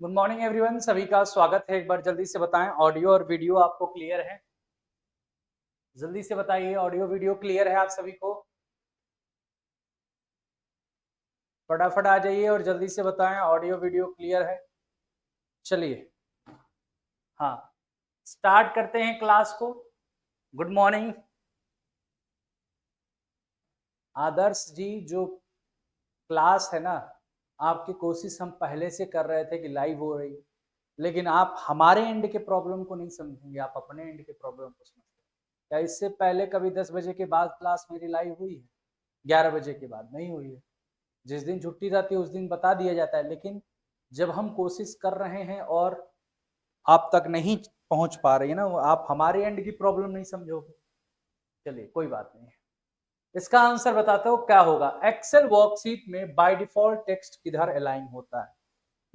Good morning everyone, सभी का स्वागत है। एक बार जल्दी से बताएं, ऑडियो और वीडियो आपको क्लियर है? जल्दी से बताइए, ऑडियो वीडियो क्लियर है आप सभी को? फटाफट आ जाइए और जल्दी से बताएं, ऑडियो वीडियो क्लियर है? चलिए, हाँ, स्टार्ट करते हैं क्लास को। गुड मॉर्निंग आदर्श जी। जो क्लास है ना, आपकी कोशिश हम पहले से कर रहे थे कि लाइव हो रही, लेकिन आप हमारे एंड के प्रॉब्लम को नहीं समझेंगे, आप अपने एंड के प्रॉब्लम को समझेंगे। क्या इससे पहले कभी 10 बजे के बाद क्लास मेरी लाइव हुई है? 11 बजे के बाद नहीं हुई है। जिस दिन छुट्टी रहती है उस दिन बता दिया जाता है, लेकिन जब हम कोशिश कर रहे हैं और आप तक नहीं पहुंच पा रही है ना, आप हमारे एंड की प्रॉब्लम नहीं समझोगे। चलिए, कोई बात नहीं है। इसका आंसर बताते हो क्या होगा। एक्सेल वर्कशीट में बाय डिफॉल्ट टेक्स्ट किधर अलाइन होता है?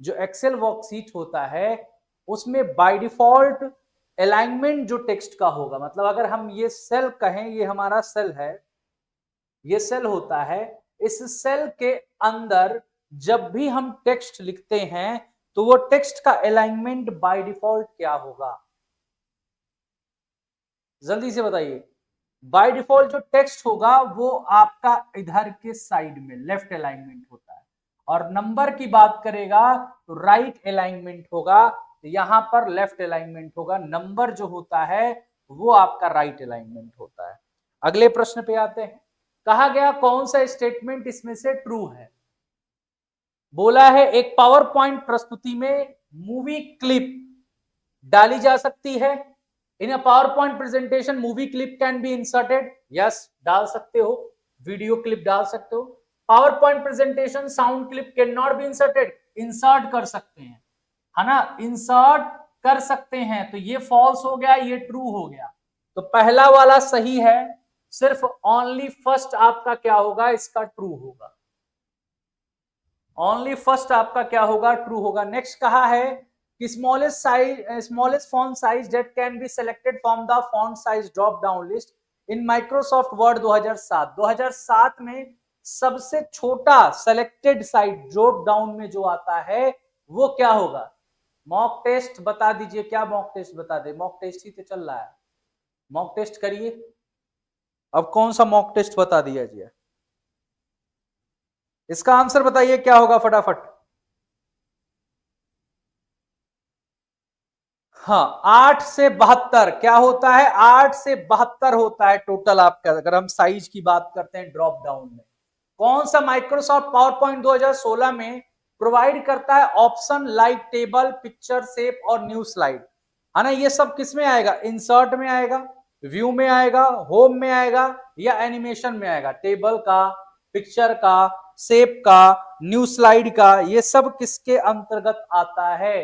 जो एक्सेल वर्कशीट होता है उसमें बाय डिफॉल्ट अलाइनमेंट जो टेक्स्ट का होगा, मतलब अगर हम ये सेल कहें, ये हमारा सेल है, ये सेल होता है, इस सेल के अंदर जब भी हम टेक्स्ट लिखते हैं तो वो टेक्स्ट का अलाइनमेंट बाय डिफॉल्ट क्या होगा? जल्दी से बताइए। बाय डिफॉल्ट जो टेक्स्ट होगा वो आपका इधर के साइड में लेफ्ट अलाइनमेंट होता है, और नंबर की बात करेगा तो राइट अलाइनमेंट होगा। तो यहां पर लेफ्ट अलाइनमेंट होगा, नंबर जो होता है वो आपका राइट अलाइनमेंट होता है। अगले प्रश्न पे आते हैं। कहा गया कौन सा स्टेटमेंट इसमें से ट्रू है? बोला है एक पावर पॉइंट प्रस्तुति में मूवी क्लिप डाली जा सकती है। In a PowerPoint presentation movie clip can be inserted. Yes, डाल सकते हो, वीडियो क्लिप डाल सकते हो। PowerPoint presentation sound clip can not be inserted. Insert कर सकते हैं, है ना, इंसर्ट कर सकते हैं। तो ये फॉल्स हो गया, ये ट्रू हो गया। तो पहला वाला सही है, सिर्फ ओनली फर्स्ट आपका क्या होगा, इसका ट्रू होगा। ओनली फर्स्ट आपका क्या होगा, ट्रू होगा। नेक्स्ट कहा है कि smallest font size that can be selected from the font size drop down list in Microsoft word 2007। 2007 में सबसे छोटा सेलेक्टेड साइज ड्रॉप डाउन में जो आता है वो क्या होगा? मॉक टेस्ट बता दीजिए, क्या मॉक टेस्ट बता दे? मॉक टेस्ट ही तो चल रहा है, मॉक टेस्ट करिए। अब कौन सा मॉक टेस्ट बता दिया जाए? इसका आंसर बताइए क्या होगा फटाफट। हाँ, 8 से 72 क्या होता है? 8 से 72 होता है टोटल आपका, अगर हम साइज की बात करते हैं ड्रॉप डाउन में। कौन सा माइक्रोसॉफ्ट पावर पॉइंट 2016 में प्रोवाइड करता है option like table, picture, shape और न्यू स्लाइड? है ना, ये सब किस में आएगा? इंसर्ट में आएगा, व्यू में आएगा, होम में आएगा, या एनिमेशन में आएगा? टेबल का, पिक्चर का, शेप का, न्यू स्लाइड का, ये सब किसके अंतर्गत आता है?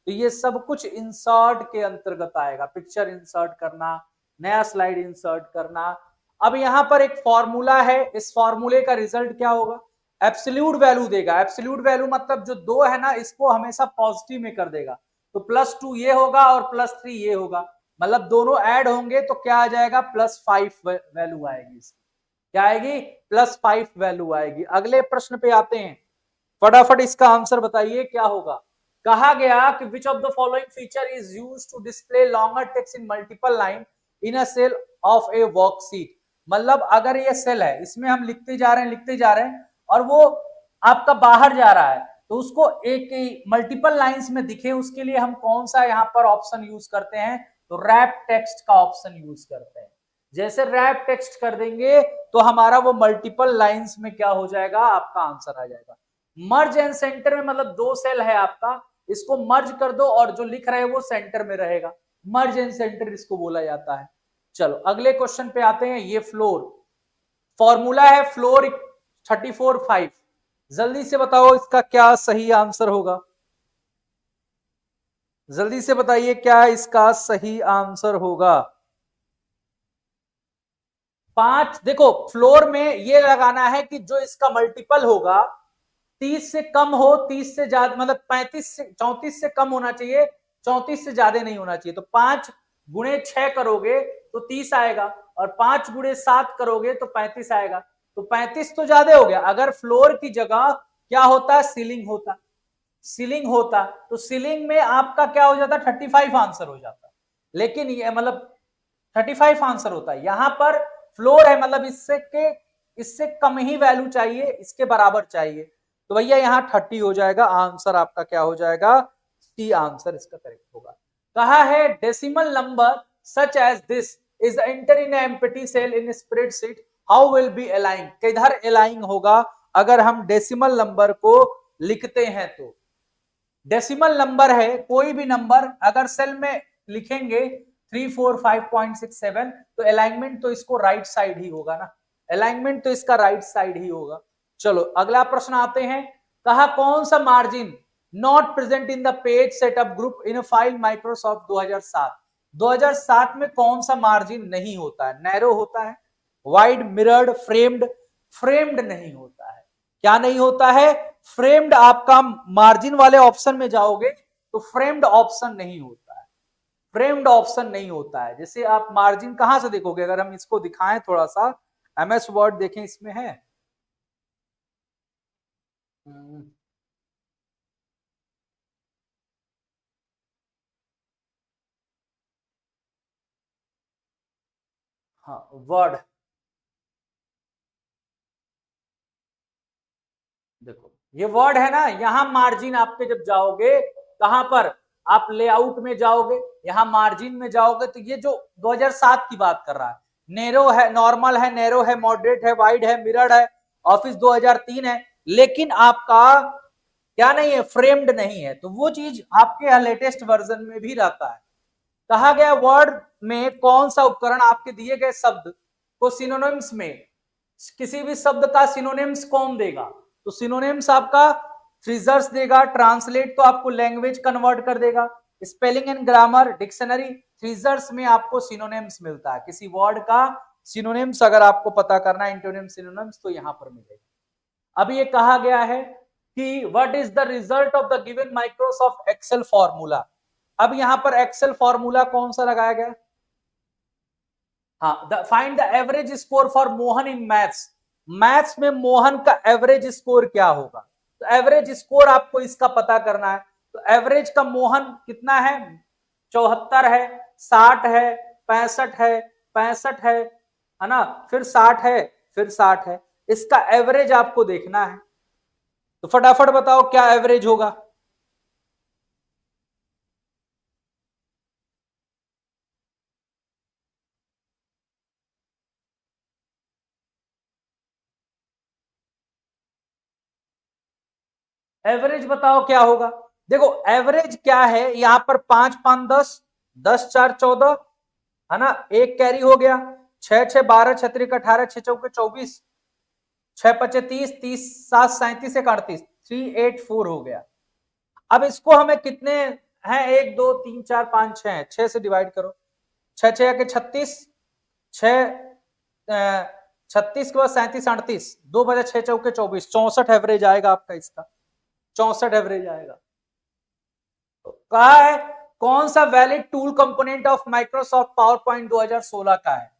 तो ये सब कुछ इंसर्ट के अंतर्गत आएगा। पिक्चर इंसर्ट करना, नया स्लाइड इंसर्ट करना। अब यहां पर एक फॉर्मूला है, इस फॉर्मूले का रिजल्ट क्या होगा? एब्सोल्यूट वैल्यू देगा। एब्सोल्यूट वैल्यू मतलब जो दो है ना, इसको हमेशा पॉजिटिव में कर देगा। तो +2 ये होगा और +3 ये होगा, मतलब दोनों ऐड होंगे तो क्या आ जाएगा? +5 वैल्यू आएगी इसकी। क्या आएगी? +5 वैल्यू आएगी। अगले प्रश्न पे आते हैं, फटाफट इसका आंसर बताइए क्या होगा। कहा गया कि which of the following feature is used to display longer text in multiple line in a cell of a worksheet? मतलब अगर ये सेल है, इसमें हम लिखते जा रहे हैं, लिखते जा रहे हैं, और वो आपका बाहर जा रहा है, तो उसको एक मल्टीपल लाइंस में दिखे, उसके लिए हम कौन सा यहाँ पर ऑप्शन यूज करते हैं? तो रैप टेक्स्ट का ऑप्शन यूज करते हैं। जैसे रैप टेक्स्ट कर देंगे तो हमारा वो मल्टीपल लाइंस में क्या हो जाएगा? आपका आंसर आ जाएगा। मर्ज एंड सेंटर में मतलब दो सेल है आपका, इसको मर्ज कर दो और जो लिख रहे हैं वो सेंटर में रहेगा। मर्ज एंड सेंटर इसको बोला जाता है। चलो अगले क्वेश्चन पे आते हैं। ये फ्लोर फॉर्मूला है, फ्लोर 34/5। जल्दी से बताओ इसका क्या सही आंसर होगा? जल्दी से बताइए क्या इसका सही आंसर होगा। 5। देखो, फ्लोर में ये लगाना है कि जो इसका मल्टीपल होगा 30 से कम हो, 30 से ज्यादा, मतलब 34 से कम होना चाहिए, 34 से ज्यादा नहीं होना चाहिए। तो 5 गुणे 6 करोगे तो 30 आएगा, और 5 गुणे 7 करोगे तो 35 आएगा। तो 35 तो ज्यादा हो गया। अगर फ्लोर की जगह क्या होता है? सीलिंग होता। सीलिंग होता तो सीलिंग में आपका क्या हो जाता, 35 आंसर हो जाता, लेकिन ये मतलब 35 आंसर होता है, यहां पर फ्लोर है, मतलब इससे कम ही वैल्यू चाहिए, इसके बराबर चाहिए, तो भैया यहाँ 30 हो जाएगा, आंसर आपका क्या हो जाएगा, सी आंसर इसका करेक्ट होगा। कहा है decimal number such as this is enter in empty cell in spreadsheet, how will be align, किधर अलाइन होगा अगर हम डेसिमल नंबर को लिखते हैं तो। डेसिमल नंबर है कोई भी नंबर अगर सेल में लिखेंगे 345.67 तो अलाइनमेंट तो इसको राइट साइड ही होगा ना, अलाइनमेंट तो इसका राइट साइड ही होगा। चलो अगला प्रश्न आते हैं, कहा कौन सा margin not present in the page setup group in file Microsoft 2007, 2007 में कौन सा मार्जिन नहीं होता है, नैरो होता है, वाइड, मिरर्ड, फ्रेम्ड, फ्रेम्ड नहीं होता है, क्या नहीं होता है, फ्रेम्ड, आपका मार्जिन वाले ऑप्शन में जाओगे तो फ्रेम्ड ऑप्शन नहीं होता है, फ्रेम्ड ऑप्शन नहीं होता है। जैसे आप मार्जिन कहां से देखोगे, अगर हम इसको दिखाएं थोड़ा सा, एमएस वर्ड देखें इसमें है, हाँ वर्ड, देखो ये वर्ड है ना, यहां मार्जिन आपके जब जाओगे कहां पर, आप लेआउट में जाओगे, यहां मार्जिन में जाओगे तो ये जो 2007 की बात कर रहा है, नैरो है, नॉर्मल है, नैरो है, मॉडरेट है, वाइड है, मिरर्ड है, ऑफिस 2003 है, लेकिन आपका क्या नहीं है, फ्रेम्ड नहीं है, तो वो चीज आपके लेटेस्ट वर्जन में भी रहता है। कहा गया वर्ड में कौन सा उपकरण आपके दिए गए शब्द को सिनोनिम्स में, किसी भी शब्द का सिनोनिम्स कौन देगा, तो सिनोनिम्स आपका फ्रीजर्स देगा, ट्रांसलेट तो आपको लैंग्वेज कन्वर्ट कर देगा, spelling and grammar, dictionary, freezers में आपको सिनोनिम्स मिलता है, किसी वर्ड का सिनोनिम्स अगर आपको पता करना है, इंटोनिम सिनोनिम्स, तो यहां पर मिलेगा। अब ये कहा गया है कि what is the result of the given Microsoft Excel formula, अब यहां पर एक्सेल फॉर्मूला कौन सा लगाया गया, हाँ, find the average score for Mohan in maths, maths में मोहन का एवरेज स्कोर क्या होगा, तो एवरेज स्कोर आपको इसका पता करना है, तो एवरेज का मोहन कितना है, 74 है, 60 है, 65 है, 65 है ना, फिर 60 है, फिर 60 है, इसका एवरेज आपको देखना है, तो फटाफट बताओ क्या एवरेज होगा, एवरेज बताओ क्या होगा। देखो एवरेज क्या है, यहां पर 5 5 10, 10 4 14 है ना, एक कैरी हो गया, 6 6 12, 6 3 18, 6 चौके 24, 6 5 30, 30 7 37 एक 38, 384 हो गया। अब इसको हमें कितने हैं, 1 2 3 4 5 6, 6 से डिवाइड करो, 6 6 के 36, 6 36 के बाद 37 38, 2 बजे 6 चौके 24, 64 एवरेज आएगा आपका इसका, 64 एवरेज आएगा। तो कहा है कौन सा valid tool component of Microsoft PowerPoint 2016 का है,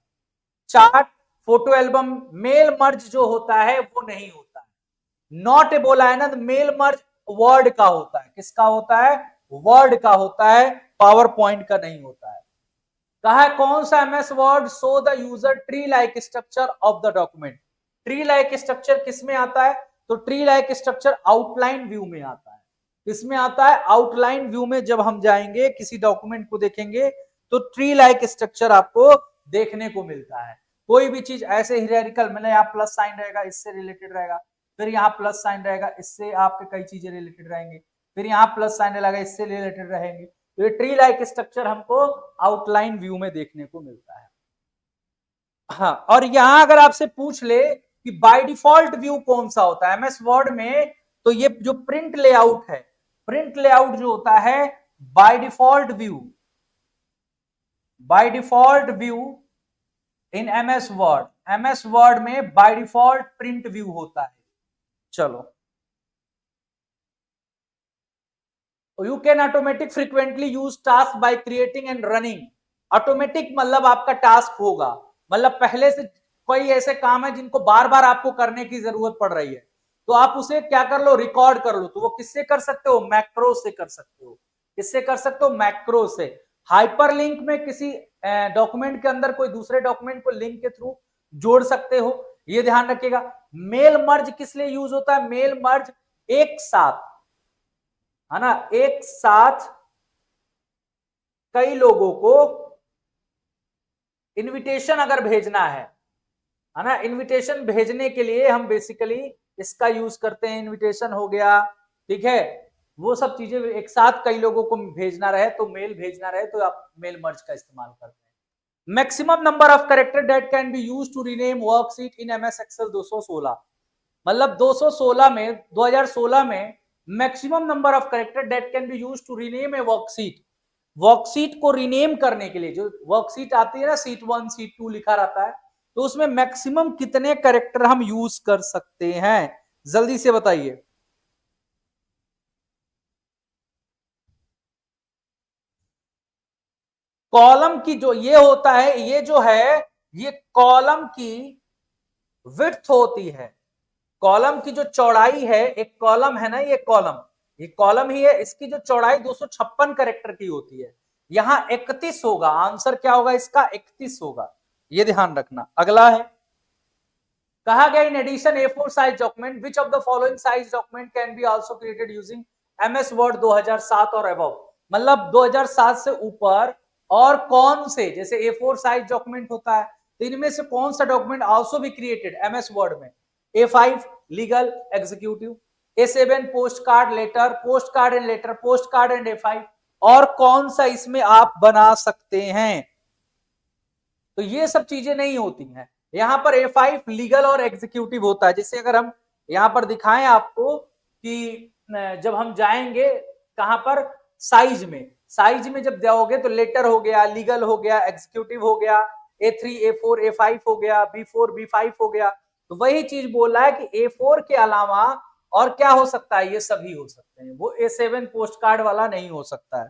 chart, photo album, mail merge जो होता है वो नहीं होता है, नॉट ए बोला है ना, मेल मर्ज वर्ड का होता है, किसका होता है, वर्ड का होता है, पावर पॉइंट का नहीं होता है। कहा है कौन सा MS word show the user tree like structure of the document, tree like structure किस में आता है, तो tree like structure outline view में आता है, किसमें आता है, आउटलाइन व्यू में, जब हम जाएंगे किसी डॉक्यूमेंट को देखेंगे तो ट्री लाइक स्ट्रक्चर आपको देखने को मिलता है, कोई भी चीज ऐसे हियरार्किकल, मतलब यहाँ प्लस साइन रहेगा इससे रिलेटेड रहेगा, फिर यहाँ प्लस साइन रहेगा इससे आपके कई चीजें रिलेटेड रहेंगे, फिर यहाँ प्लस साइन रहेगा इससे रिलेटेड रहेंगे, तो ये ट्री लाइक स्ट्रक्चर हमको आउटलाइन व्यू में देखने को मिलता है। हाँ, और यहां अगर आपसे पूछ ले कि बाय डिफॉल्ट व्यू कौन सा होता है एमएस वर्ड में, तो ये जो प्रिंट लेआउट है, प्रिंट लेआउट जो होता है by default view, by default view in MS Word में बाय डिफॉल्ट प्रिंट व्यू होता है। चलो, you can automatic frequently use task by creating and running, automatic मतलब आपका टास्क होगा, मतलब पहले से कोई ऐसे काम है जिनको बार बार आपको करने की जरूरत पड़ रही है, तो आप उसे क्या कर लो, रिकॉर्ड कर लो। तो वो किससे कर सकते हो, मैक्रो से कर सकते हो। किससे कर सकते हो, मैक्रो से। हाइपरलिंक में किसी डॉक्यूमेंट के अंदर कोई दूसरे डॉक्यूमेंट को लिंक के थ्रू जोड़ सकते हो, ये ध्यान रखिएगा। मेल मर्ज किस लिए यूज होता है, मेल मर्ज एक साथ, है ना, एक साथ कई लोगों को इनविटेशन अगर भेजना है ना, इनविटेशन भेजने के लिए हम बेसिकली इसका यूज करते हैं। इनविटेशन हो गया, ठीक है, वो सब चीजें एक साथ कई लोगों को भेजना रहे, तो मेल भेजना रहे, तो आप मेल मर्ज का इस्तेमाल करते हैं। Maximum number of character that can be used to rename worksheet in MS Excel 216, मतलब 216 में 2016 में maximum number of character that can be used to rename a worksheet, worksheet को रीनेम करने के लिए, जो वर्कशीट आती है ना, सीट 1 सीट 2 लिखा रहता है, तो उसमें मैक्सिमम कितने कैरेक्टर हम यूज कर सकते हैं, जल्दी से बताइए। कॉलम की जो ये होता है, ये जो है, ये कॉलम की विड्थ होती है, कॉलम की जो चौड़ाई है, एक कॉलम है ना, ये कॉलम ही है, इसकी जो चौड़ाई 256 कैरेक्टर की होती है, यहां 31 होगा, आंसर क्या होगा इसका, 31 होगा, ये ध्यान रखना। अगला है, कहा गया in addition A4 size document which of the following size document can be also created using MS Word 2007 और अबव, मतलब 2007 से ऊपर और कौन से, जैसे A4 साइज डॉक्यूमेंट होता है, तो इनमें से कौन सा document also be created MS Word में, A5 legal executive, A7 post card letter, post card and letter, post card and A5, और कौन सा इसमें आप बना सकते हैं। तो ये सब चीजें नहीं होती हैं, यहां पर A5 लीगल और एग्जीक्यूटिव होता है। जैसे अगर हम यहां पर दिखाएं आपको कि जब हम जाएंगे कहां पर, साइज में जब जाओगे तो लेटर हो गया, लीगल हो गया, एग्जीक्यूटिव हो गया, A3 A4 A5 हो गया, B4 B5 हो गया। तो वही चीज बोल रहा है कि A4 के अलावा और क्या हो सकता है, ये सभी हो सकते हैं, वो A7 पोस्ट कार्ड वाला नहीं हो सकता है।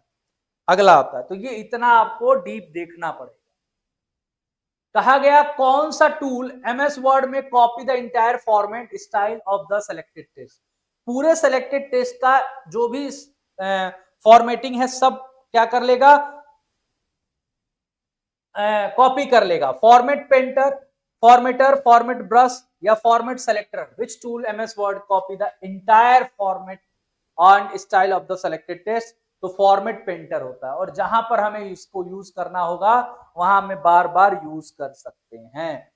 अगला आता है, तो ये इतना आपको डीप देखना पड़ेगा। कहा गया कौन सा टूल एमएस वर्ड में copy the entire format style of the selected test, पूरे सिलेक्टेड टेस्ट का जो भी फॉर्मेटिंग है सब क्या कर लेगा, कॉपी कर लेगा। Format painter, formatter, format brush या format selector, which tool MS Word copy the entire format on style of the selected test, तो फॉर्मेट पेंटर होता है, और जहां पर हमें इसको यूज करना होगा वहां हमें बार बार यूज कर सकते हैं।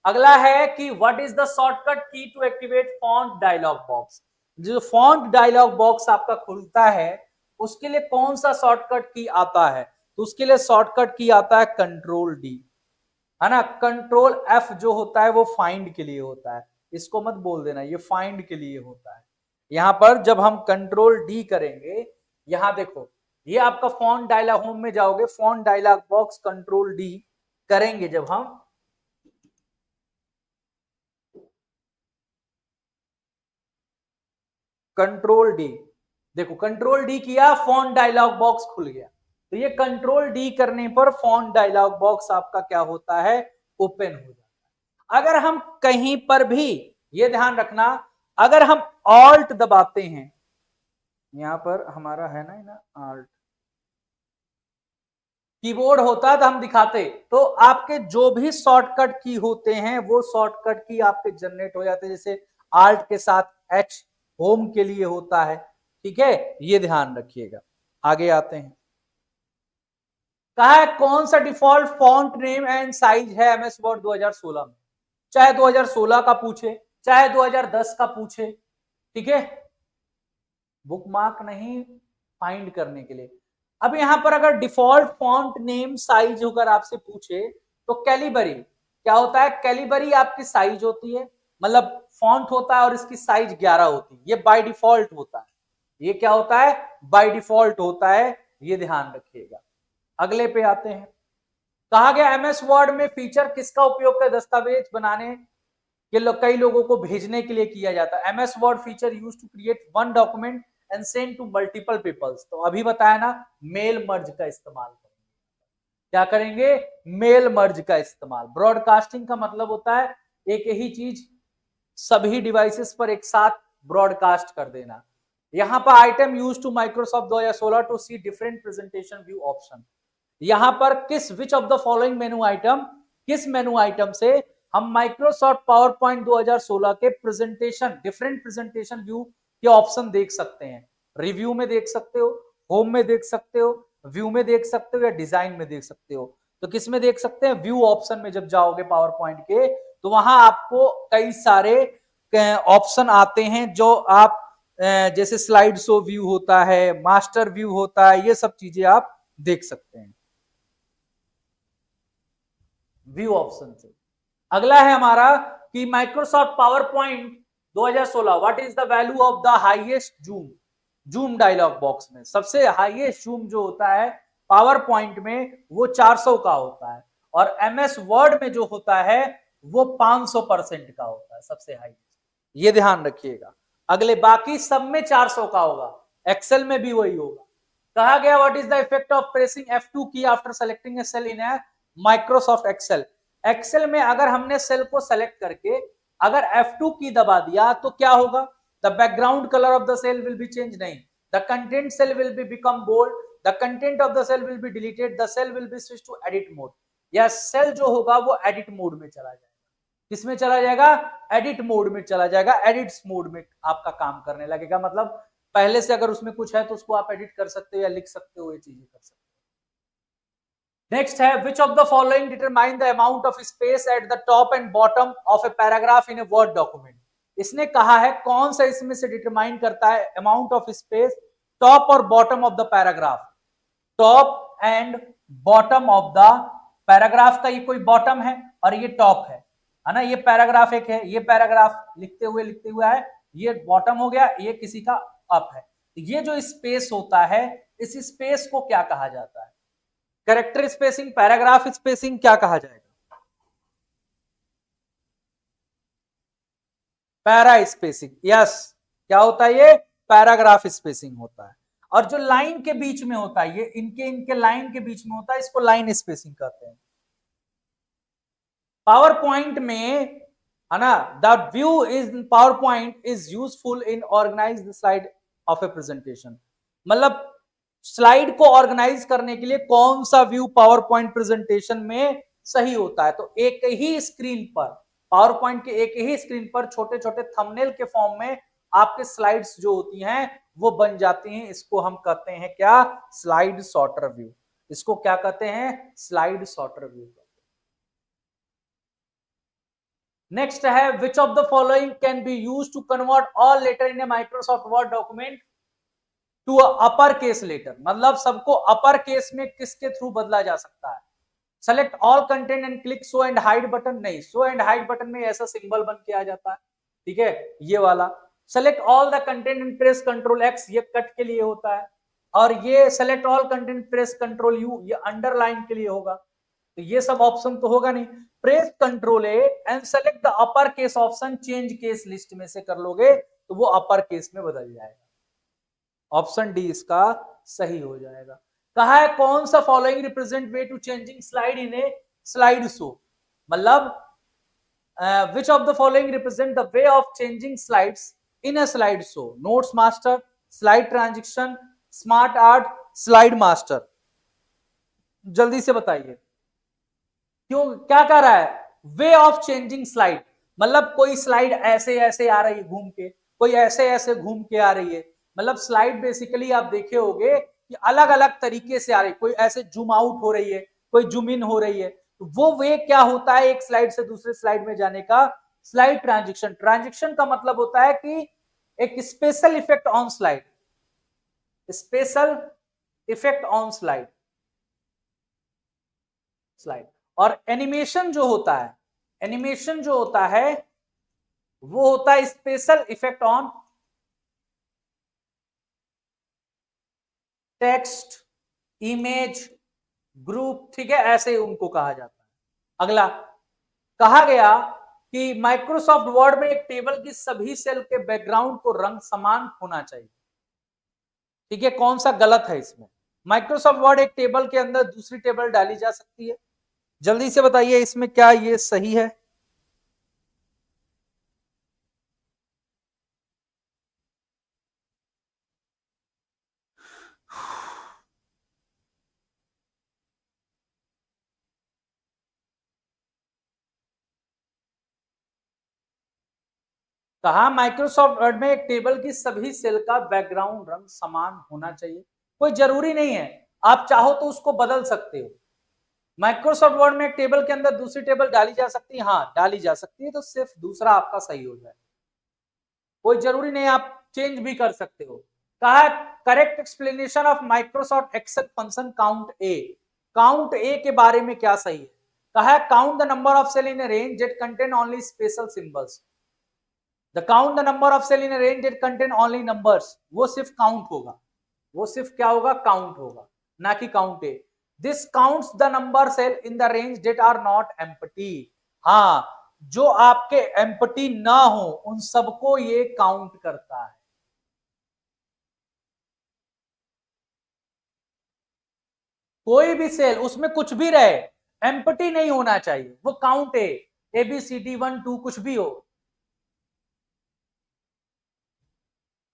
अगला है कि what is the shortcut key to activate font dialog box, जो फॉन्ट डायलॉग बॉक्स आपका खुलता है उसके लिए कौन सा शॉर्टकट की आता है, तो उसके लिए शॉर्टकट की आता है कंट्रोल डी, है ना। कंट्रोल एफ जो होता है वो फाइंड के लिए होता है, इसको मत बोल देना, ये फाइंड के लिए होता है। यहां पर जब हम कंट्रोल डी करेंगे, यहां देखो, ये आपका फॉन्ट डायलॉग, होम में जाओगे, font dialog box control D करेंगे जब हम, कंट्रोल डी, देखो कंट्रोल डी किया, फॉन्ट डायलॉग बॉक्स खुल गया। तो ये कंट्रोल डी करने पर फॉन्ट डायलॉग बॉक्स आपका क्या होता है, ओपन हो जाता है। अगर हम कहीं पर भी, ये ध्यान रखना, अगर हम ऑल्ट दबाते हैं, यहां पर हमारा है ना ऑल्ट कीबोर्ड होता है तो हम दिखाते, तो आपके जो भी शॉर्टकट की होते हैं वो शॉर्टकट की आपके जनरेट हो जाते हैं, जैसे आल्ट के साथ एच होम के लिए होता है, ठीक है, ये ध्यान रखिएगा। आगे आते हैं, कहा है कौन सा default font name and size है एमएस वर्ड 2016 में, चाहे 2016 का पूछे चाहे 2010 का पूछे, ठीक है, बुकमार्क नहीं, फाइंड करने के लिए। अब यहां पर अगर डिफॉल्ट फॉन्ट नेम साइज अगर आपसे पूछे तो कैलिबरी क्या होता है, कैलिबरी आपकी साइज होती है, मतलब फॉन्ट होता है और इसकी साइज 11 होती है, ये बाय डिफॉल्ट होता है, ये क्या होता है, बाय डिफॉल्ट होता है, ये ध्यान रखिएगा। अगले पे आते हैं, कहा गया एमएस वर्ड में फीचर किसका उपयोग कर दस्तावेज बनाने के कई लोगों को भेजने के लिए किया जाता है। MS Word feature use to create one document and send to multiple peoples, तो अभी बताया ना, मेल मर्ज का इस्तेमाल करेंगे। क्या करेंगे, मेल मर्ज का इस्तेमाल। ब्रॉडकास्टिंग का मतलब होता है एक ही चीज सभी डिवाइसेस पर एक साथ ब्रॉडकास्ट कर देना। यहाँ पर item use to Microsoft 2016 to see different presentation view option. यहाँ पर किस which of the following menu item, किस मेनू आइटम से हम माइक्रोसॉफ्ट पावर पॉइंट 2016 के प्रेजेंटेशन, डिफरेंट प्रेजेंटेशन व्यू के ऑप्शन देख सकते हैं। रिव्यू में देख सकते हो, होम में देख सकते हो, व्यू में देख सकते हो, या डिजाइन में देख सकते हो। तो किस में देख सकते हैं? व्यू ऑप्शन में जब जाओगे पावर पॉइंट के, तो वहां आपको कई सारे ऑप्शन आते हैं जो आप जैसे स्लाइड शो व्यू होता है, मास्टर व्यू होता है, ये सब चीजें आप देख सकते हैं व्यू ऑप्शन से। अगला है हमारा कि Microsoft PowerPoint 2016 what is the value of the highest zoom. Zoom dialog box में सबसे हाईएस्ट जूम जो होता है पावर पॉइंट में वो 400 का होता है, और एमएस वर्ड में जो होता है वो 500% का होता है सबसे हाईएस्ट, ये ध्यान रखिएगा। अगले बाकी सब में 400 का होगा, एक्सेल में भी वही होगा। कहा गया what is the effect of pressing F2 key after selecting a cell in a Microsoft Excel. Excel में अगर हमने सेल को सेलेक्ट करके अगर F2 की दबा दिया तो क्या होगा? The background colour of the cell will be change, नहीं, the content cell will be become bold, the content of the cell will be deleted, the cell will be switch to edit mode. या cell जो होगा वो edit mode में चला जाएगा। किसमें चला जाएगा? एडिट मोड में चला जाएगा, एडिट्स मोड में आपका काम करने लगेगा। मतलब पहले से अगर उसमें कुछ है तो उसको आप एडिट कर सकते हो या लिख सकते हो, ये चीजें कर सकते हो। नेक्स्ट है which of the following determine the amount of space at the top and bottom of a paragraph in a word document. इसने कहा है कौन सा इसमें से डिटरमाइन करता है अमाउंट ऑफ स्पेस टॉप और bottom of the paragraph. Top and bottom of the paragraph का ये कोई बॉटम है और ये टॉप है ना, ये पैराग्राफ एक है, ये पैराग्राफ लिखते हुए है, ये बॉटम हो गया, ये किसी का अप है। ये जो स्पेस होता है इस स्पेस को क्या कहा जाता है? कैरेक्टर स्पेसिंग, पैराग्राफ स्पेसिंग, क्या कहा जाएगा? Para spacing. यस, क्या होता है? ये पैराग्राफ स्पेसिंग होता है। और जो लाइन के बीच में होता है, ये इनके लाइन के बीच में होता है, इसको लाइन स्पेसिंग कहते हैं। पावर पॉइंट में है ना, the view is PowerPoint is useful in organise the slide of a presentation. मतलब स्लाइड को ऑर्गेनाइज करने के लिए कौन सा व्यू पावर पॉइंट प्रेजेंटेशन में सही होता है? तो एक ही स्क्रीन पर, पावर पॉइंट के एक ही स्क्रीन पर छोटे छोटे थंबनेल के फॉर्म में आपके स्लाइड्स जो होती हैं वो बन जाती हैं। इसको हम कहते हैं क्या? Slide sorter view. इसको क्या कहते हैं? Slide sorter view. नेक्स्ट है which of the following can be use to convert all letter in a Microsoft Word document to upper case letter. मतलब सबको अपर केस में किसके थ्रू बदला जा सकता है? Select all content and click show and hide button. नहीं, show and hide button में ऐसा सिंबल बन के आ जाता है, ठीक है, ये वाला। Select all the content and press control x, ये कट के लिए होता है। और ये select all content press control you, ये अंडरलाइन के लिए होगा। तो ये सब ऑप्शन तो होगा नहीं। Press control A and select the upper case option, change case list में से कर लोगे तो वो अपर केस में बदल जाएगा। ऑप्शन डी इसका सही हो जाएगा। कहा है कौन सा following represent way to changing slide in a slide show. मतलब which of the following represent the way of changing slides in a slide show. Notes master, slide transition, smart art, slide master. जल्दी से बताइए क्यों, क्या कह रहा है? वे of changing slide, मतलब कोई स्लाइड ऐसे ऐसे आ रही है घूम के, कोई ऐसे ऐसे घूम के आ रही है। मतलब स्लाइड बेसिकली आप देखे होंगे कि अलग अलग तरीके से आ रही है, कोई ऐसे जूम आउट हो रही है, कोई जूम इन हो रही है। तो वो वे क्या होता है एक स्लाइड से दूसरे स्लाइड में जाने का? Slide transition. ट्रांजिशन का मतलब होता है कि एक special effect on slide, special effect on slide. और एनिमेशन जो होता है, एनिमेशन जो होता है वो होता है special effect on text, image, group, ठीक है, ऐसे उनको कहा जाता है। अगला कहा गया कि माइक्रोसॉफ्ट वर्ड में एक टेबल की सभी सेल के बैकग्राउंड को रंग समान होना चाहिए, ठीक है। कौन सा गलत है इसमें? माइक्रोसॉफ्ट वर्ड एक टेबल के अंदर दूसरी टेबल डाली जा सकती है, जल्दी से बताइए इसमें क्या ये सही है? कहा माइक्रोसॉफ्ट वर्ड में एक टेबल की सभी सेल का बैकग्राउंड रंग समान होना चाहिए। कोई जरूरी नहीं है, आप चाहो तो उसको बदल सकते हो। माइक्रोसॉफ्ट वर्ड में एक टेबल के अंदर दूसरी टेबल डाली जा सकती है, हाँ डाली जा सकती है, तो सिर्फ दूसरा आपका सही हो जाए, कोई जरूरी नहीं, आप चेंज भी कर सकते हो। कहा correct explanation of Microsoft Excel function count A. Count A के बारे में क्या सही है? कहा count the number of cell in a range that contain only special symbols. The count the number of cell in a range that contain only numbers, वो सिर्फ count होगा, वो सिर्फ क्या होगा, काउंट होगा, ना कि count A. This counts the number cell in the range that are not empty. हाँ, जो आपके एम्प्टी ना हो उन सबको ये काउंट करता है। कोई भी सेल उसमें कुछ भी रहे, एम्प्टी नहीं होना चाहिए, वो काउंट है। ABCD 1 2 कुछ भी हो।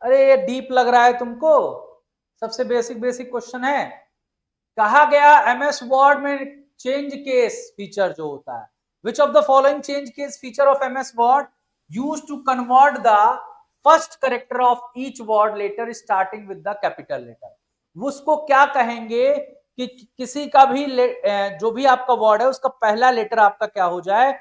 अरे ये डीप लग रहा है तुमको, सबसे बेसिक बेसिक क्वेश्चन है। कहा गया MS वर्ड में चेंज केस फीचर जो होता है, which of the following change case feature of MS Word use to convert the first character of each word letter starting with the capital letter. उसको क्या कहेंगे कि किसी का भी जो भी आपका वर्ड है उसका पहला लेटर आपका क्या हो जाए,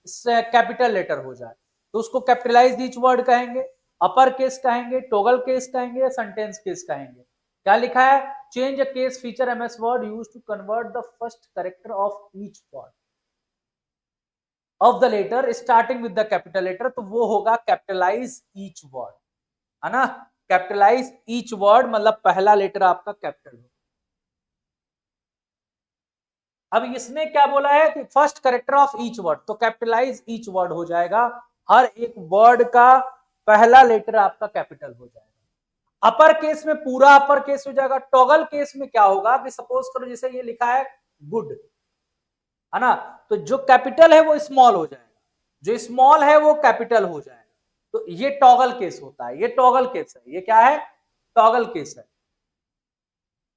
कैपिटल लेटर हो जाए, तो उसको कैपिटलाइज ईच वर्ड कहेंगे, अपर केस कहेंगे, टॉगल केस कहेंगे, या सेंटेंस केस कहेंगे। क्या लिखा है? Change a case feature MS Word use to convert the first character of each word of the letter starting with the capital letter, तो वो होगा कैपिटलाइज ईच वर्ड, है ना। कैपिटलाइज ईच वर्ड मतलब पहला लेटर आपका कैपिटल हो। अब इसने क्या बोला है कि first character of each word, तो कैपिटलाइज ईच वर्ड हो जाएगा, हर एक वर्ड का पहला लेटर आपका कैपिटल हो जाएगा। अपर केस में पूरा अपर केस हो जाएगा। टॉगल केस में क्या होगा कि सपोज करो जैसे ये लिखा है गुड, है ना, तो जो कैपिटल है वो स्मॉल हो जाएगा, जो स्मॉल है वो कैपिटल हो जाएगा, तो ये टॉगल केस होता है, ये टॉगल केस है, ये क्या है, टॉगल केस है,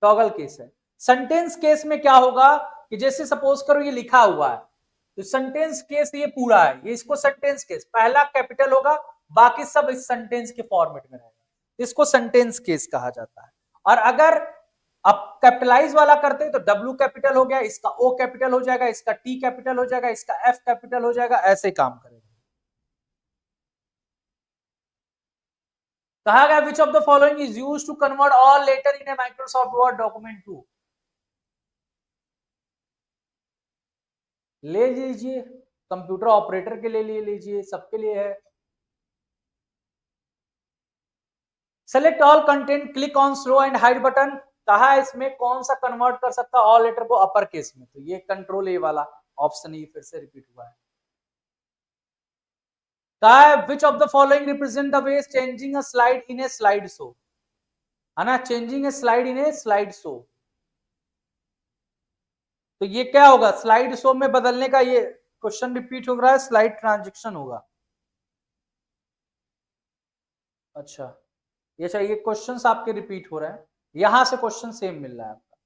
टॉगल केस है। सेंटेंस केस में क्या होगा कि जैसे सपोज करो ये लिखा हुआ है, तो सेंटेंस केस ये पूरा है, ये इसको सेंटेंस केस, पहला कैपिटल होगा, बाकी सब इस सेंटेंस के फॉर्मेट में रहेगा, इसको सेंटेंस केस कहा जाता है। और अगर आप कैपिटलाइज वाला करते हैं तो W कैपिटल हो गया, इसका O कैपिटल हो जाएगा, इसका T कैपिटल हो जाएगा, इसका F कैपिटल हो जाएगा, ऐसे काम करेगा। कहा गया which of the following is used to convert all letter in a Microsoft Word document to. ले लीजिए, कंप्यूटर ऑपरेटर के लिए ले लीजिए, सबके लिए है। Select all content, click on slow and hide button. कहा इसमें कौन सा कन्वर्ट कर सकता है ऑल लेटर को अपर केस में, तो ये कंट्रोल ए वाला ऑप्शन ही फिर से रिपीट हुआ है। कहा है which of the following represent the way changing a slide in a slide show, है ना, changing A slide in a slide show, तो ये क्या होगा, स्लाइड शो में बदलने का ये क्वेश्चन रिपीट हो रहा है, स्लाइड ट्रांजेक्शन होगा। अच्छा, ये चाहिए क्वेश्चंस आपके रिपीट हो रहे हैं, यहां से क्वेश्चन सेम मिल रहा है आपका,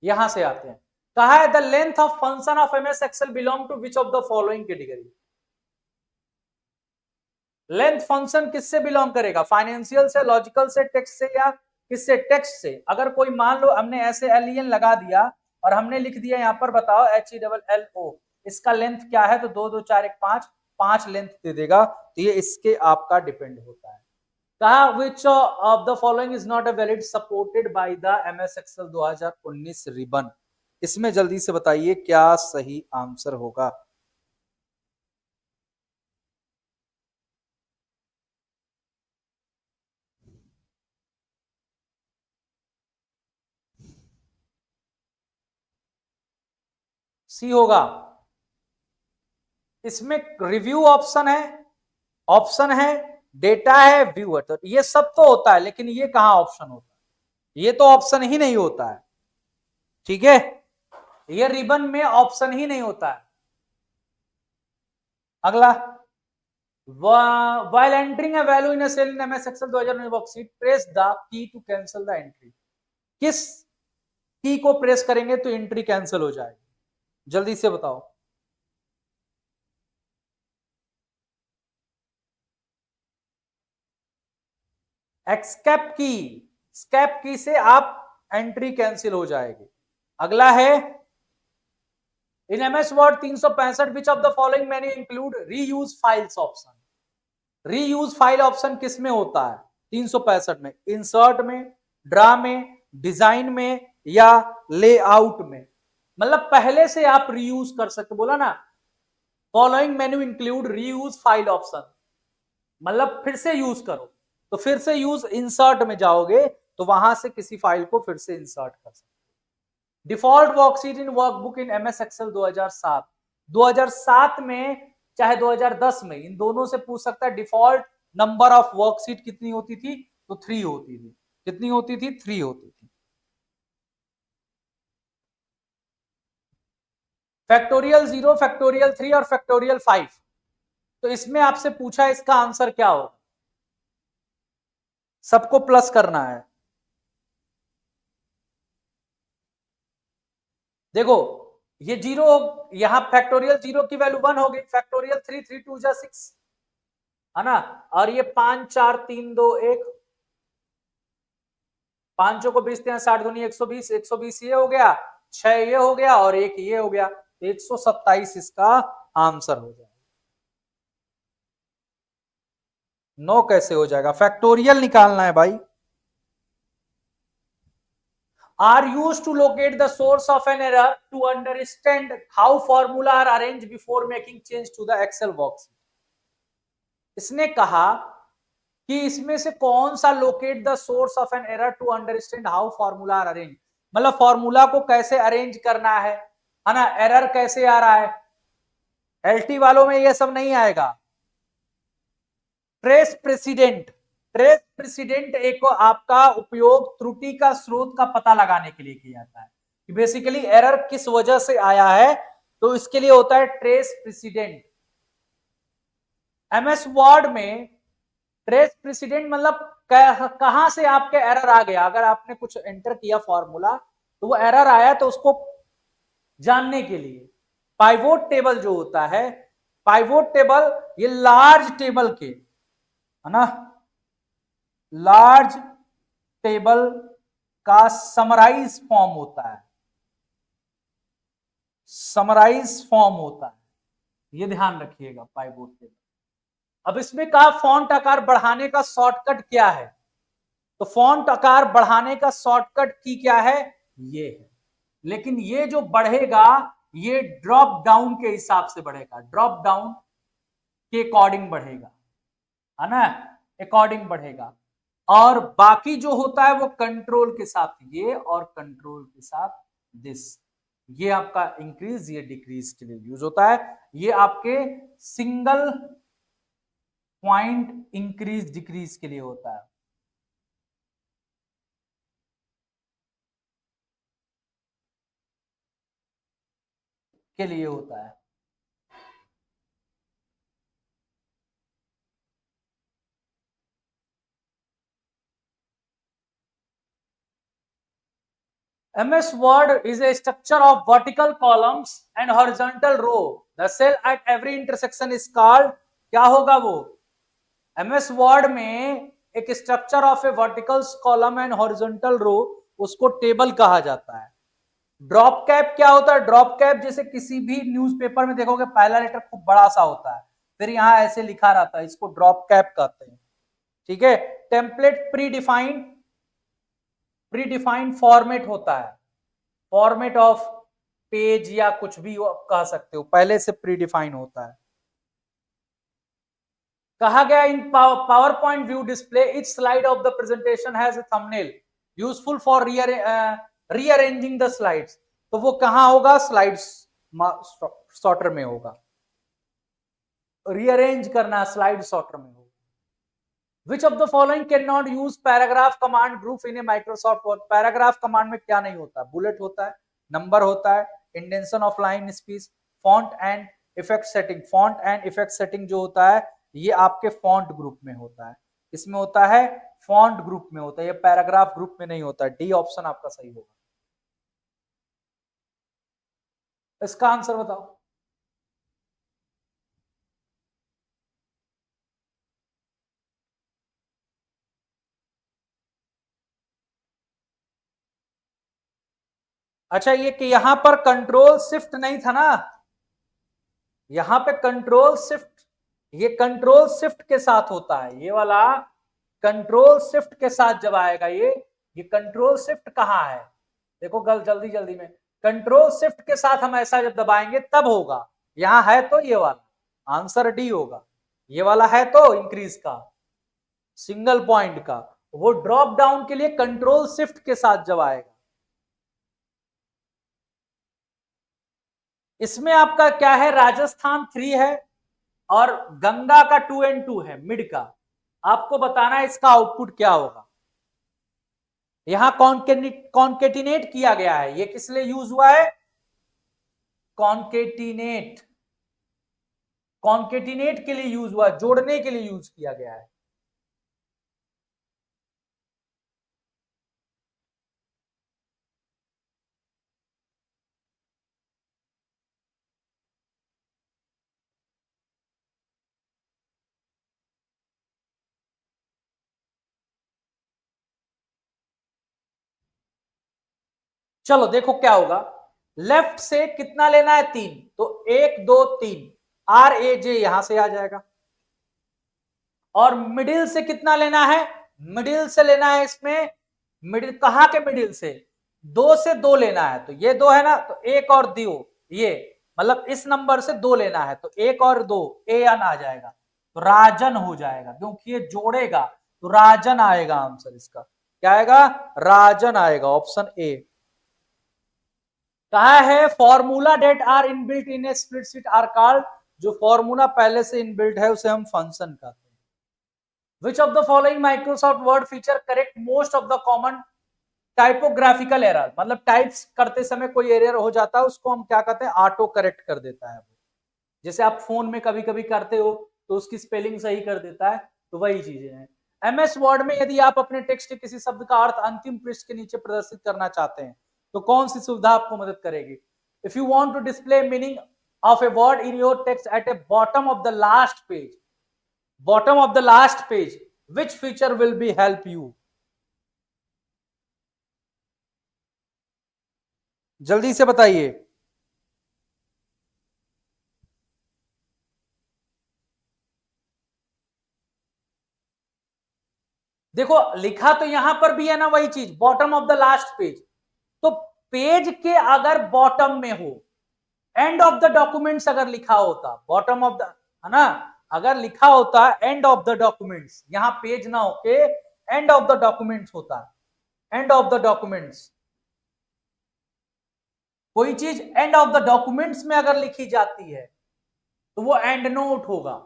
यहां से आते हैं। कहा है the length of function of MS Excel belong to which of the following category. Length function किससे बिलोंग करेगा, फाइनेंशियल से, लॉजिकल से, टेक्स्ट से, या किससे, टेक्स्ट से। अगर कोई मान लो हमने ऐसे LEN लगा दिया और हमने लिख दिया यहाँ पर बताओ HELLO, इसका लेंथ क्या है, तो 2 2 4 1 5, 5 लेंथ दे देगा, तो ये इसके आपका डिपेंड होता है। कहा which of the following is not a valid supported by the MS Excel 2019 ribbon. इसमें जल्दी से बताइए क्या सही आंसर होगा। सी होगा। इसमें रिव्यू ऑप्शन है, डेटा है, व्यूअर, तो ये सब तो होता है, लेकिन ये कहां ऑप्शन होता है, ये तो ऑप्शन ही नहीं होता है, ठीक है, ये रिबन में ऑप्शन ही नहीं होता है। अगला, while entering a value in a cell in MS Excel 2019 worksheet, press the key to cancel the entry। किस की को प्रेस करेंगे तो एंट्री कैंसिल हो जाएगी, जल्दी से बताओ। एस्केप की, स्केप की से आप एंट्री कैंसिल हो जाएगी। अगला है in MS word 365 which of the following menu include reuse files option. Reuse file option किस में होता है 365 में? इंसर्ट में, ड्रा में, डिजाइन में या लेआउट में। मतलब पहले से आप रीयूज कर सकते, बोला ना following menu include reuse file option, मतलब फिर से यूज करो। तो फिर से यूज इंसर्ट में जाओगे तो वहां से किसी फाइल को फिर से इंसर्ट कर सकते। Default worksheet in workbook in MS Excel 2007, 2007 में चाहे 2010 में, इन दोनों से पूछ सकता है डिफॉल्ट नंबर ऑफ वर्कशीट कितनी होती थी, तो 3 होती थी। कितनी होती थी? 3 होती थी। फैक्टोरियल 0, फैक्टोरियल 3 और फैक्टोरियल 5, तो इसमें आपसे पूछा इसका आंसर क्या होगा? सबको प्लस करना है। देखो ये 0, यहां फैक्टोरियल 0 की वैल्यू 1 होगी, फैक्टोरियल 3, 3 2 जा 6 है ना, और ये 5 4 3 2 1, पांचों को 20 60 दूनी 120, 120 ये हो गया, 6 ये हो गया और 1 ये हो गया, 127 इसका आंसर हो जाएगा। 9 कैसे हो जाएगा? फैक्टोरियल निकालना है भाई। are used to locate the source of an error to understand how formula are arranged before making change to the Excel worksheet। इसने कहा कि इसमें से कौन सा locate the source of an error to understand how formula are arrange, मतलब formula को कैसे अरेंज करना है ना, एरर कैसे आ रहा है। एलटी वालों में ये सब नहीं आएगा। ट्रेस प्रेसिडेंट, ट्रेस प्रेसिडेंट एक आपका उपयोग त्रुटि का स्रोत का पता लगाने के लिए किया जाता है कि बेसिकली एरर किस वजह से आया है, तो इसके लिए होता है ट्रेस प्रेसिडेंट। एमएस वर्ड में ट्रेस प्रेसिडेंट मतलब कहां से आपके एरर आ गया, अगर आपने कुछ एंटर किया फॉर्मूला तो वो एरर आया तो उसको जानने के लिए पाइवोट टेबल जो होता है, पाइवोट टेबल ये लार्ज टेबल के है ना, लार्ज टेबल का समराइज फॉर्म होता है, समराइज फॉर्म होता है, ये ध्यान रखिएगा पाइवोट टेबल। अब इसमें कहा फॉन्ट आकार बढ़ाने का शॉर्टकट क्या है, तो फॉन्ट आकार बढ़ाने का शॉर्टकट की क्या है, ये है। लेकिन ये जो बढ़ेगा ये ड्रॉप डाउन के हिसाब से बढ़ेगा, ड्रॉप डाउन के अकॉर्डिंग बढ़ेगा, है ना, अकॉर्डिंग बढ़ेगा। और बाकी जो होता है वो कंट्रोल के साथ, ये और कंट्रोल के साथ दिस, ये आपका इंक्रीज ये डिक्रीज के लिए यूज होता है। ये आपके सिंगल पॉइंट इंक्रीज डिक्रीज के लिए होता है। के लिए होता है। MS Word is a structure of vertical columns and horizontal row. The cell at every intersection is called, क्या होगा वो? MS Word में एक structure of a vertical column and horizontal row, उसको टेबल कहा जाता है। ड्रॉप कैप क्या होता है? ड्रॉप कैप जैसे किसी भी न्यूज़पेपर में देखोगे पहला लेटर खूब बड़ा सा होता है, फिर यहां ऐसे लिखा रहता है, इसको ड्रॉप कैप कहते हैं। ठीक है। टेम्पलेट प्री डिफाइंड फॉर्मेट होता है, फॉर्मेट ऑफ पेज या कुछ भी कह सकते हो, पहले से प्री डिफाइन होता है। कहा गया in PowerPoint view display each slide of the presentation has a thumbnail useful for rearranging the slides, तो वो कहां होगा? स्लाइड्स सॉर्टर में होगा, रीअरेंज करना स्लाइड सॉर्टर में होगा। Which of the following cannot use paragraph command group in a Microsoft Word? Paragraph command में क्या नहीं होता? बुलेट होता है, नंबर होता है, indentation of line space, font and effect setting. Font and effect setting जो होता है ये आपके फॉन्ट ग्रुप में होता है, इसमें होता है फॉन्ट ग्रुप में होता है, ये पैराग्राफ ग्रुप में नहीं होता। डी ऑप्शन आपका सही होगा। इसका आंसर बताओ। अच्छा, ये कि यहां पर कंट्रोल शिफ्ट नहीं था ना, यहां पे कंट्रोल शिफ्ट, ये कंट्रोल शिफ्ट के साथ होता है, ये वाला कंट्रोल शिफ्ट के साथ जब आएगा ये कंट्रोल शिफ्ट कहां है, देखो गल जल्दी जल्दी में, कंट्रोल शिफ्ट के साथ हम ऐसा जब दबाएंगे तब होगा, यहां है तो ये वाला आंसर डी होगा, ये वाला है तो इंक्रीज का सिंगल पॉइंट का, वो ड्रॉप डाउन के लिए कंट्रोल शिफ्ट के साथ जब आएगा। इसमें आपका क्या है, राजस्थान 3 है और गंगा का 2 and 2 है मिड का, आपको बताना है इसका आउटपुट क्या होगा। यहां कॉन्केटिनेट किया गया है, ये किस लिए यूज हुआ है, कॉन्केटिनेट, कॉन्केटिनेट के लिए यूज हुआ, जोड़ने के लिए यूज किया गया है। चलो देखो क्या होगा, लेफ्ट से कितना लेना है 3, तो 1 2 3 आर ए जे यहां से आ जाएगा, और मिडिल से कितना लेना है, मिडिल से लेना है इसमें, मिडिल कहां के मिडिल से, 2 से 2 लेना है, तो ये 2 है ना, तो 1 और 2, ये मतलब इस नंबर से 2 लेना है, तो 1 और 2 ए एन आ जाएगा, तो राजन हो जाएगा, क्योंकि ये जोड़ेगा तो राजन आएगा आंसर इसका, क्या आएगा, राजन आएगा, ऑप्शन ए। कहा है formula that are inbuilt in a spreadsheet are called, जो फॉर्मूला पहले से इनबिल्ट है उसे हम फंक्शन कहते हैं। Which of the following Microsoft Word feature correct most of the common typographical error, मतलब टाइप्स करते समय कोई एरर हो जाता है उसको हम क्या कहते हैं, ऑटो करेक्ट कर देता है, जैसे आप फोन में कभी कभी करते हो तो उसकी स्पेलिंग सही कर देता है, तो वही चीजें हैं। एमएस वर्ड में यदि आप अपने टेक्स्ट के किसी शब्द का अर्थ अंतिम पृष्ठ के नीचे प्रदर्शित करना चाहते हैं तो कौन सी सुविधा आपको मदद करेगी, if you want to display meaning of a word in your text at a bottom of the last page, bottom of the last page which feature will be help you, जल्दी से बताइए। देखो लिखा तो यहां पर भी है ना वही चीज, bottom of the last page, तो पेज के अगर बॉटम में हो, एंड ऑफ द डॉक्यूमेंट्स अगर लिखा होता, बॉटम ऑफ द, है ना, अगर लिखा होता एंड ऑफ द डॉक्यूमेंट्स, यहां पेज ना होके एंड ऑफ द डॉक्यूमेंट्स होता, एंड ऑफ द डॉक्यूमेंट्स, कोई चीज एंड ऑफ द डॉक्यूमेंट्स में अगर लिखी जाती है तो वो एंड नोट होगा।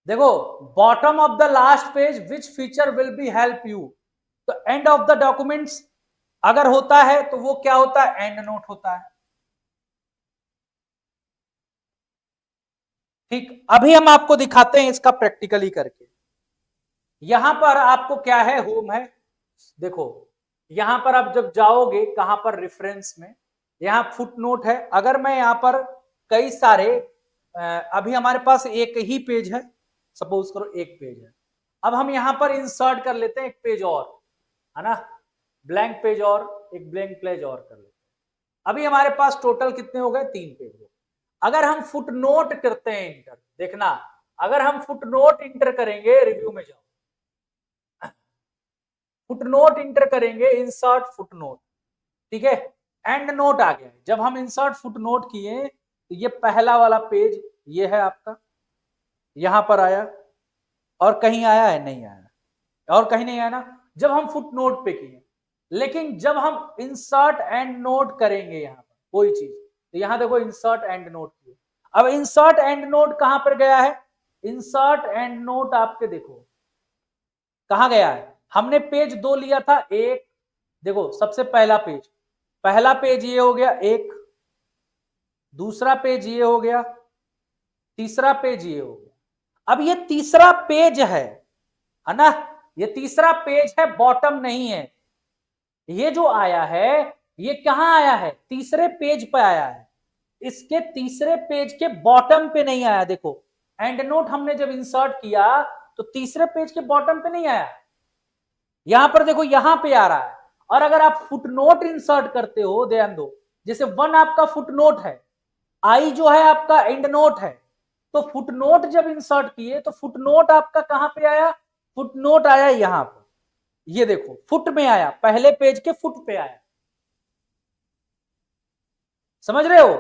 देखो bottom of the last page which feature will be help you, तो एंड ऑफ द डॉक्यूमेंट्स अगर होता है तो वो क्या होता है, एंड नोट होता है। ठीक, अभी हम आपको दिखाते हैं इसका प्रैक्टिकली करके। यहां पर आपको क्या है, होम है, देखो यहां पर आप जब जाओगे कहां पर, रेफरेंस में, यहां फुट नोट है, अगर मैं यहां पर कई सारे अभी हमारे पास एक ही पेज है, सपोज करो एक पेज है, अब हम यहां पर इंसर्ट कर लेते हैं एक पेज और, है ना, ब्लैंक पेज और एक ब्लैंक पेज और कर लेते हैं, अभी हमारे पास टोटल कितने हो गए, 3 पेज हो। अगर हम फुट नोट करते हैं इंटर, देखना अगर हम फुट नोट इंटर करेंगे, रिव्यू में जाओ, फुट नोट इंटर करेंगे, इंसर्ट फुट नोट, ठीक है, एंड नोट आ गया, जब हम इंसर्ट फुट नोट किए तो ये पहला वाला पेज ये है आपका, यहां पर आया, और कहीं आया है, नहीं आया, और कहीं नहीं आया ना, जब हम फुट नोट पे किए, लेकिन जब हम इंसर्ट एंड नोट करेंगे यहां पर कोई चीज, तो यहां देखो इंसर्ट एंड नोट किए, अब इंसर्ट एंड नोट कहां पर गया है, इंसर्ट एंड नोट आपके देखो कहां गया है, हमने पेज 2 लिया था, एक देखो सबसे पहला पेज ये हो गया एक, दूसरा पेज ये हो गया, तीसरा पेज ये हो गया। अब ये तीसरा पेज है ना, ये तीसरा पेज है, बॉटम नहीं है। ये जो आया है ये कहां आया है, तीसरे पेज पे आया है। इसके तीसरे पेज के बॉटम पे नहीं आया। देखो एंड नोट हमने जब इंसर्ट किया तो तीसरे पेज के बॉटम पे नहीं आया, यहां पर देखो यहां पे आ रहा है। और अगर आप फुटनोट इंसर्ट करते हो, ध्यान दो, जैसे 1 आपका फुटनोट है, आई जो है आपका एंड नोट है, तो फुटनोट जब इंसर्ट किए तो फुटनोट आपका कहां पे आया, फुटनोट आया यहां पर। ये देखो फुट में आया, पहले पेज के फुट पे आया, समझ रहे हो।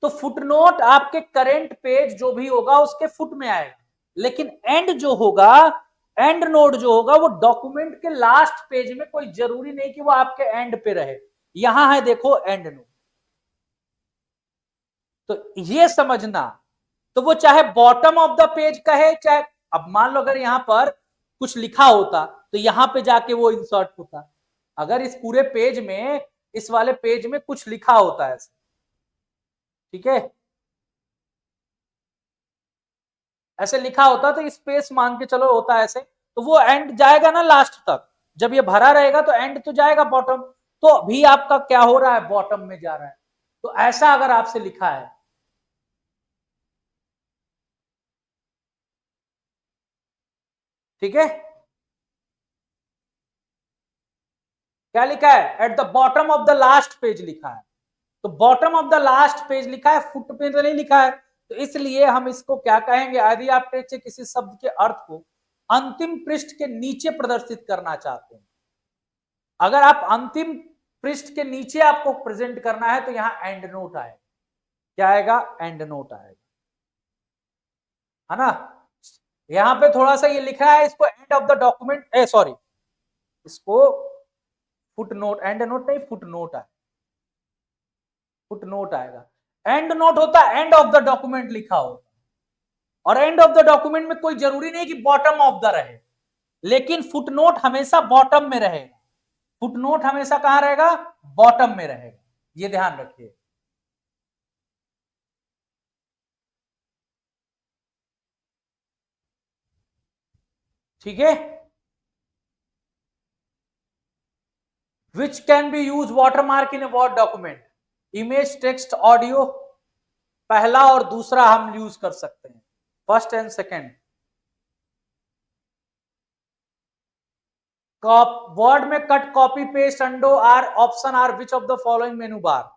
तो फुटनोट आपके करेंट पेज जो भी होगा उसके फुट में आएगा, लेकिन एंड जो होगा, एंड नोट जो होगा वो डॉक्यूमेंट के लास्ट पेज में, कोई जरूरी नहीं कि वो आपके एंड पे रहे। यहां है देखो एंड नोट, तो ये समझना। तो वो चाहे बॉटम ऑफ द पेज कहे, चाहे, अब मान लो अगर यहां पर कुछ लिखा होता तो यहां पे जाके वो इंसर्ट होता। अगर इस पूरे पेज में, इस वाले पेज में कुछ लिखा होता है, ठीक है, ऐसे लिखा होता तो स्पेस मान के चलो होता ऐसे, तो वो एंड जाएगा ना लास्ट तक। जब ये भरा रहेगा तो एंड तो जाएगा बॉटम, तो अभी आपका क्या हो रहा है, बॉटम में जा रहा है। तो ऐसा अगर आपसे लिखा है, ठीक है, क्या लिखा है, at the bottom of the last page लिखा है। तो bottom of the last page लिखा है, फुट पे तो नहीं लिखा है। तो इसलिए हम इसको क्या कहेंगे, यदि आप टेक्स्ट से किसी शब्द के अर्थ को अंतिम पृष्ठ के नीचे प्रदर्शित करना चाहते हैं, अगर आप अंतिम पृष्ठ के नीचे आपको प्रेजेंट करना है तो यहां एंड नोट आएगा। क्या आएगा, एंड नोट आएगा, है ना। यहां पे थोड़ा सा ये लिखा है, इसको end of the document, sorry, इसको फुट नोट, एंड नोट नहीं, फुट नोट आएगा, फुट नोट आएगा। एंड नोट होता है एंड ऑफ द डॉक्यूमेंट लिखा होता, और एंड ऑफ द डॉक्यूमेंट में कोई जरूरी नहीं कि बॉटम ऑफ द रहे, लेकिन फुटनोट हमेशा बॉटम में रहेगा। फुटनोट हमेशा कहां रहेगा, बॉटम में रहेगा, ये ध्यान रखिए। ठीक है, which can be use watermark in a word document, image, text, audio. पहला और दूसरा हम यूज कर सकते हैं, फर्स्ट एंड सेकेंड। वर्ड में cut, copy, paste, undo are option are which of the following menu bar,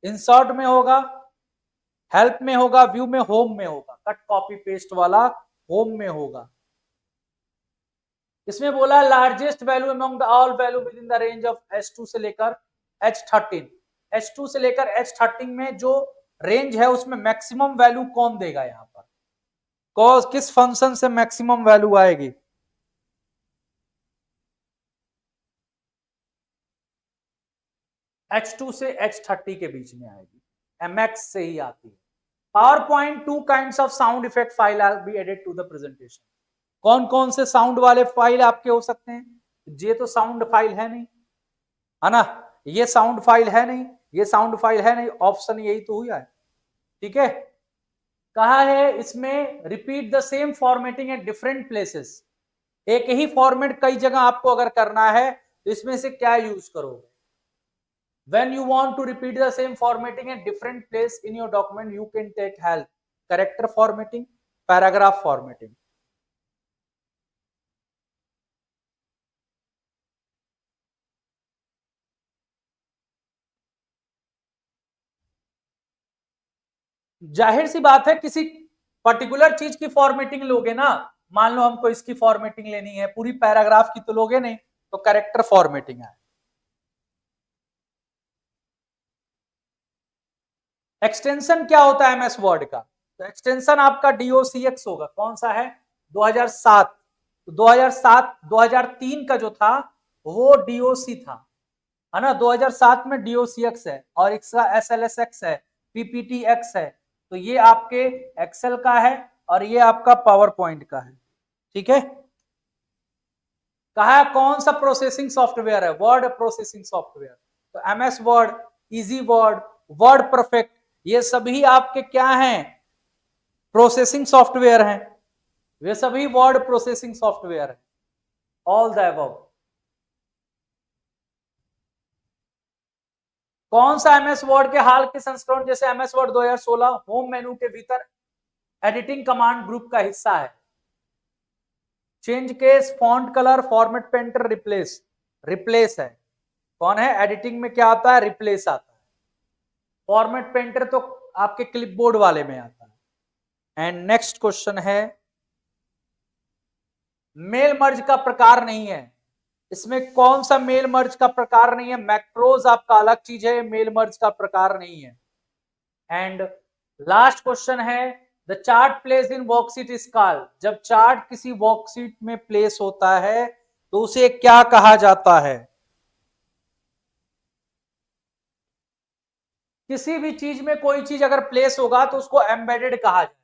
insert में होगा, हेल्प में होगा, व्यू में, होम में होगा। कट कॉपी पेस्ट वाला होम में होगा। इसमें बोला largest value among the all value with in the range of H2 से लेकर H13। H2 से लेकर H13 में जो रेंज है उसमें मैक्सिमम वैल्यू कौन देगा, यहां पर कॉज किस फंक्शन से मैक्सिमम वैल्यू आएगी, H2 से H30 के बीच में आएगी, MX से ही आती है। PowerPoint 2 kinds of sound effect file will be added to the presentation। कौन कौन से साउंड वाले फाइल आपके हो सकते हैं, ये तो साउंड फाइल है नहीं, है ना, ये साउंड फाइल है नहीं, ये साउंड फाइल है नहीं, ऑप्शन यही तो हुआ है। ठीक है, कहा है इसमें repeat the same formatting at different places. एक ही फॉर्मेट कई जगह आपको अगर करना है तो इसमें से क्या यूज करोगे। When you want to repeat the same formatting at different place in your document, you can take help, character formatting, paragraph formatting। जाहिर सी बात है किसी पर्टिकुलर चीज की फॉर्मेटिंग लोगे ना, मान लो हमको इसकी फॉर्मेटिंग लेनी है, पूरी पैराग्राफ की तो लोगे नहीं, तो कैरेक्टर फॉर्मेटिंग है। एक्सटेंशन क्या होता है MS वर्ड का, तो एक्सटेंशन आपका DOCX होगा। कौन सा है, 2007। तो 2007 2003 का जो था वो DOC था, है ना, 2007 में DOCX है, और इसका SLSX है, PPTX है। तो ये आपके एक्सेल का है और ये आपका पावर पॉइंट का है। ठीक है, कहा है कौन सा प्रोसेसिंग सॉफ्टवेयर है, वर्ड प्रोसेसिंग सॉफ्टवेयर। तो MS word, easy word, word perfect, ये सभी आपके क्या हैं, प्रोसेसिंग सॉफ्टवेयर हैं, वे सभी वर्ड प्रोसेसिंग सॉफ्टवेयर है। All the above. कौन सा एमएस वर्ड के हाल के संस्करण जैसे एमएस वर्ड 2016 होम मेनू के भीतर एडिटिंग कमांड ग्रुप का हिस्सा है? Change case, font colour, format painter, replace. Replace है। कौन है? एडिटिंग में क्या आता है? रिप्लेस आता है। फॉर्मेट पेंटर तो आपके क्लिपबोर्ड वाले में आता है। एंड नेक्स्ट क्वेश्चन है, मेल मर्ज का प्रकार नहीं है, इसमें कौन सा मेल मर्ज का प्रकार नहीं है? मैक्रोज आपका अलग चीज है, मेल मर्ज का प्रकार नहीं है। एंड लास्ट क्वेश्चन है, the chart place in worksheet is called. जब चार्ट किसी वर्कशीट में प्लेस होता है तो उसे क्या कहा जाता है? किसी भी चीज में कोई चीज अगर प्लेस होगा तो उसको एम्बेडेड कहा जाएगा।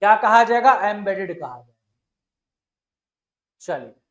क्या कहा जाएगा? एम्बेडेड कहा जाएगा। चलिए।